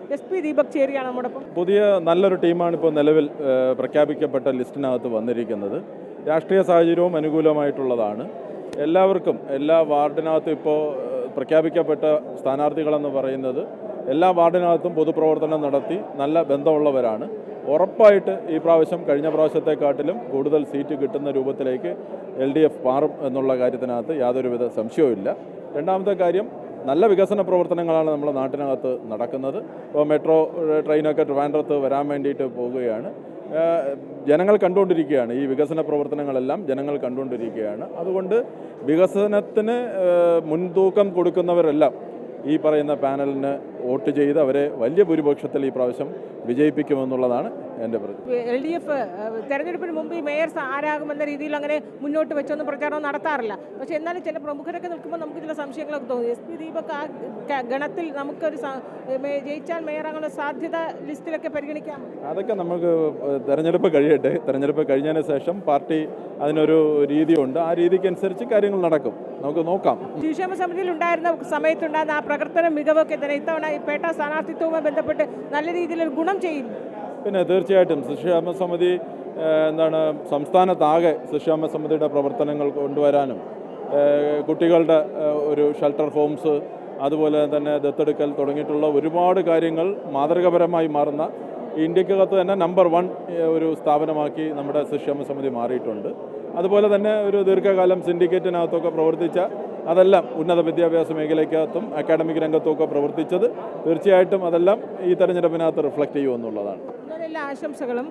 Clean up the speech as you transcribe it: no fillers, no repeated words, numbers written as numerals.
SP Deepak ചേരിയാണ് നമ്മോടൊപ്പം. പുതിയ നല്ലൊരു ടീമാണ് ഇപ്പോൾ നിലവിൽ പ്രഖ്യാപിക്കപ്പെട്ട ലിസ്റ്റിനകത്ത് വന്നിരിക്കുന്നത്. രാഷ്ട്രീയ സാഹചര്യവും അനുകൂലമായിട്ടുള്ളതാണ്. എല്ലാവർക്കും എല്ലാ വാർഡിനകത്തും ഇപ്പോൾ പ്രഖ്യാപിക്കപ്പെട്ട സ്ഥാനാർത്ഥികളെന്ന് പറയുന്നത് എല്ലാ വാർഡിനകത്തും പൊതുപ്രവർത്തനം നടത്തി നല്ല ബന്ധമുള്ളവരാണ്. ഉറപ്പായിട്ട് ഈ പ്രാവശ്യം കഴിഞ്ഞ പ്രാവശ്യത്തെക്കാട്ടിലും കൂടുതൽ സീറ്റ് കിട്ടുന്ന രൂപത്തിലേക്ക് LDF മാറും എന്നുള്ള കാര്യത്തിനകത്ത് യാതൊരുവിധ സംശയവുമില്ല. രണ്ടാമത്തെ കാര്യം, നല്ല വികസന പ്രവർത്തനങ്ങളാണ് നമ്മുടെ നാട്ടിനകത്ത് നടക്കുന്നത്. ഇപ്പോൾ മെട്രോ ട്രെയിനൊക്കെ ട്രിവാൻഡ്രത്ത് വരാൻ വേണ്ടിയിട്ട് പോവുകയാണ്. ജനങ്ങൾ കണ്ടുകൊണ്ടിരിക്കുകയാണ്, ഈ വികസന പ്രവർത്തനങ്ങളെല്ലാം ജനങ്ങൾ കണ്ടുകൊണ്ടിരിക്കുകയാണ്. അതുകൊണ്ട് വികസനത്തിന് മുൻതൂക്കം കൊടുക്കുന്നവരെല്ലാം ഈ പറയുന്ന പാനലിന് വോട്ട് ചെയ്ത് അവരെ വലിയ ഭൂരിപക്ഷത്തിൽ ഈ പ്രാവശ്യം വിജയിപ്പിക്കുമെന്നുള്ളതാണ് എൻ്റെ പ്രതീക്ഷ. LDF തെരഞ്ഞെടുപ്പിന് മുമ്പ് ഈ മേയർ ആരാകുമെന്ന രീതിയിൽ അങ്ങനെ മുന്നോട്ട് വെച്ചൊന്നും പ്രചാരണം നടത്താറില്ല. പക്ഷേ എന്നാലും ചില പ്രമുഖരൊക്കെ നിൽക്കുമ്പോൾ നമുക്ക് ചില സംശയങ്ങളൊക്കെ തോന്നി. SP ദീപക് ആ ഗണത്തിൽ നമുക്കൊരു ജയിച്ചാൽ മേയറാകാനുള്ള സാധ്യത ലിസ്റ്റിലൊക്കെ പരിഗണിക്കാം. അതൊക്കെ നമുക്ക് തെരഞ്ഞെടുപ്പ് കഴിയട്ടെ. തെരഞ്ഞെടുപ്പ് കഴിഞ്ഞതിന് ശേഷം പാർട്ടി അതിനൊരു രീതിയുണ്ട്, ആ രീതിക്കനുസരിച്ച് കാര്യങ്ങൾ നടക്കും. നമുക്ക് നോക്കാം. ശിശുക്ഷേമ സമിതിയിൽ ഉണ്ടായിരുന്ന സമയത്തുണ്ടായിരുന്ന ആ പ്രവർത്തന മികവൊക്കെ തന്നെ ഇത്തവണ ഈ പേട്ട സ്ഥാനാർത്ഥിത്വവുമായി ബന്ധപ്പെട്ട് നല്ല രീതിയിൽ ഒരു ഗുണം ചെയ്യും. പിന്നെ തീർച്ചയായിട്ടും ശിശുക്ഷേമ സമിതി സംസ്ഥാനത്താകെ ശിശുക്ഷേമ സമിതിയുടെ പ്രവർത്തനങ്ങൾ കൊണ്ടുവരാനും കുട്ടികളുടെ ഒരു ഷെൽട്ടർ ഹോംസ്, അതുപോലെ തന്നെ ദത്തെടുക്കൽ തുടങ്ങിയിട്ടുള്ള ഒരുപാട് കാര്യങ്ങൾ മാതൃകപരമായി മാറുന്ന ഇന്ത്യക്കകത്ത് തന്നെ നമ്പർ 1 ഒരു സ്ഥാപനമാക്കി നമ്മുടെ ശിശുക്ഷേമ സമിതി മാറിയിട്ടുണ്ട്. അതുപോലെ തന്നെ ഒരു ദീർഘകാലം സിൻഡിക്കേറ്റിനകത്തൊക്കെ പ്രവർത്തിച്ച, അതെല്ലാം ഉന്നത വിദ്യാഭ്യാസ മേഖലയ്ക്കകത്തും അക്കാഡമിക് രംഗത്തുമൊക്കെ പ്രവർത്തിച്ചത് തീർച്ചയായിട്ടും അതെല്ലാം ഈ തെരഞ്ഞെടുപ്പിനകത്ത് റിഫ്ലക്റ്റ് ചെയ്യുമെന്നുള്ളതാണ്. എല്ലാ ആശംസകളും.